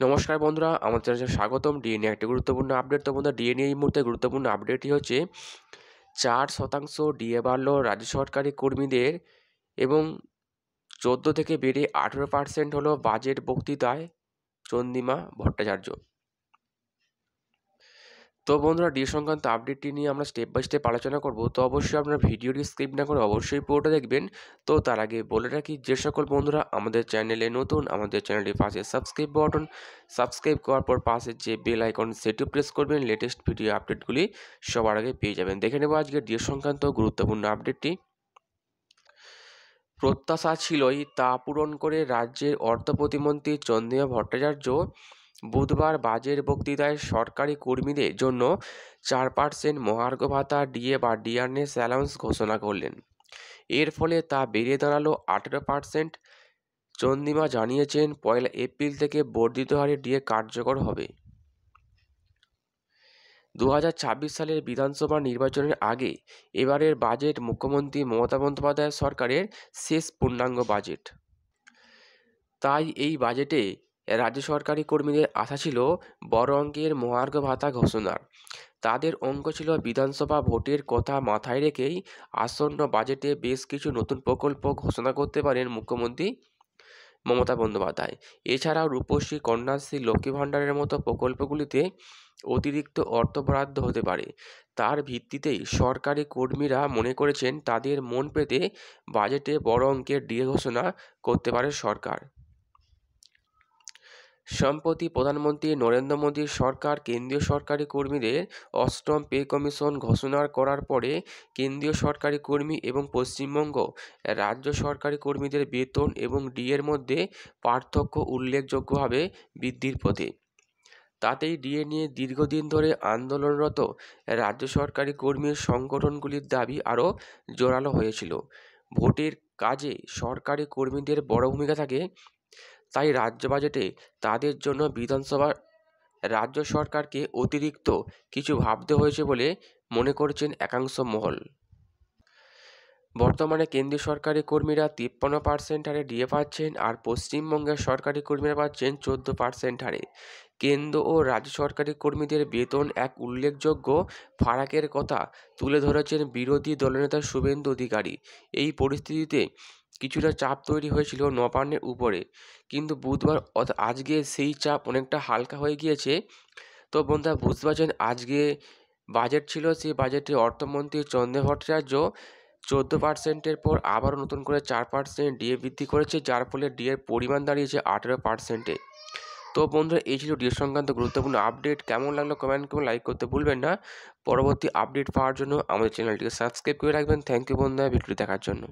নমস্কার বন্ধুরা, আমার চ্যানেলে স্বাগতম। ডিএনএ একটি গুরুত্বপূর্ণ আপডেট। তো বন্ধুরা, ডিএনএ এই মুহূর্তে গুরুত্বপূর্ণ আপডেটটি হচ্ছে 4% ডিএ বাড়ল রাজ্য সরকারি কর্মীদের এবং 14 থেকে বেড়ে 18% হলো বাজেট বক্তৃতায় চন্দ্রিমা ভট্টাচার্য। তো বন্ধুরা, ডিএ সংক্রান্ত আপডেটটি নিয়ে আমরা স্টেপ বাই স্টেপ আলোচনা করব। তো অবশ্যই আপনারা ভিডিওটি স্কিপ না করে অবশ্যই পুরোটা দেখবেন। তো তার আগে বলে রাখি, যে সকল বন্ধুরা আমাদের চ্যানেলে নতুন, আমাদের চ্যানেলটির পাশে সাবস্ক্রাইব করার পর পাশে যে বেল আইকন সেটিও প্রেস করবেন। লেটেস্ট ভিডিও আপডেটগুলি সবার আগে পেয়ে যাবেন। দেখে নেব আজকে ডিএ সংক্রান্ত গুরুত্বপূর্ণ আপডেটটি। প্রত্যাশা ছিলই, তা পূরণ করে রাজ্যের অর্থ প্রতিমন্ত্রী চন্দ্রিমা ভট্টাচার্য বুধবার বাজেট বক্তৃতায় সরকারি কর্মীদের জন্য 4% মহার্ঘ ভাতা ডিএ বা ডিআরএস অ্যালাউন্স ঘোষণা করলেন। এর ফলে তা বেড়ে দাঁড়ালো 18%। চন্দ্রিমা জানিয়েছেন, 1 এপ্রিল থেকে বর্ধিত হারে ডিএ কার্যকর হবে। 2026 সালের বিধানসভা নির্বাচনের আগে এবারের বাজেট মুখ্যমন্ত্রী মমতা বন্দ্যোপাধ্যায় সরকারের শেষ পূর্ণাঙ্গ বাজেট। তাই এই বাজেটে রাজ্য সরকারি কর্মীদের আশা ছিল বড় অঙ্কের মহার্ঘ ভাতা ঘোষণার। তাদের অঙ্ক ছিল বিধানসভা ভোটের কথা মাথায় রেখেই আসন্ন বাজেটে বেশ কিছু নতুন প্রকল্প ঘোষণা করতে পারেন মুখ্যমন্ত্রী মমতা বন্দ্যোপাধ্যায়। এছাড়াও রূপশ্রী, কন্যাশ্রী, লক্ষ্মী ভাণ্ডারের মতো প্রকল্পগুলিতে অতিরিক্ত অর্থ বরাদ্দ হতে পারে। তার ভিত্তিতেই সরকারি কর্মীরা মনে করেছেন, তাদের মন পেতে বাজেটে বড় অঙ্কের ডিএ ঘোষণা করতে পারে সরকার। সম্প্রতি প্রধানমন্ত্রী নরেন্দ্র মোদীর সরকার কেন্দ্রীয় সরকারি কর্মীদের 8ম পে কমিশন ঘোষণা করার পরে কেন্দ্রীয় সরকারি কর্মী এবং পশ্চিমবঙ্গ রাজ্য সরকারি কর্মীদের বেতন এবং ডিএর মধ্যে পার্থক্য উল্লেখযোগ্যভাবে বৃদ্ধির পথে। তাতেই ডিএ নিয়ে দীর্ঘদিন ধরে আন্দোলনরত রাজ্য সরকারি কর্মীর সংগঠনগুলির দাবি আরও জোরালো হয়েছিল। ভোটের কাজে সরকারি কর্মীদের বড় ভূমিকা থাকে, তাই রাজ্য বাজেটে তাদের জন্য বিধানসভার রাজ্য সরকারকে অতিরিক্ত কিছু ভাবতে হয়েছে বলে মনে করছেন একাংশ মহল। বর্তমানে কেন্দ্রীয় সরকারি কর্মীরা 53% হারে ডিএ পাচ্ছেন, আর পশ্চিমবঙ্গের সরকারি কর্মীরা পাচ্ছেন 14% হারে। কেন্দ্র ও রাজ্য সরকারি কর্মীদের বেতন এক উল্লেখযোগ্য ফারাকের কথা তুলে ধরেছেন বিরোধী দলনেতা শুভেন্দু অধিকারী। এই পরিস্থিতিতে কিছুটা চাপ তৈরি হয়েছিল নবান্নের উপরে, কিন্তু বুধবার আজকে সেই চাপ অনেকটা হালকা হয়ে গিয়েছে। তো বন্ধুরা, বুঝতে পারছেন, আজকে বাজেট ছিল, সেই বাজেটে অর্থমন্ত্রী চন্দ্রিমা ভট্টাচার্য 14%-এর পর আবারও নতুন করে 4% ডিএ বৃদ্ধি করেছে, যার ফলে ডিএর পরিমাণ দাঁড়িয়েছে 18%-এ। তো বন্ধুরা, এই ছিল ডিএ সংক্রান্ত গুরুত্বপূর্ণ আপডেট। কেমন লাগলো কমেন্ট করুন, লাইক করতে ভুলবেন না। পরবর্তী আপডেট পাওয়ার জন্য আমাদের চ্যানেলটিকে সাবস্ক্রাইব করে রাখবেন। থ্যাংক ইউ বন্ধুরা ভিডিওটি দেখার জন্য।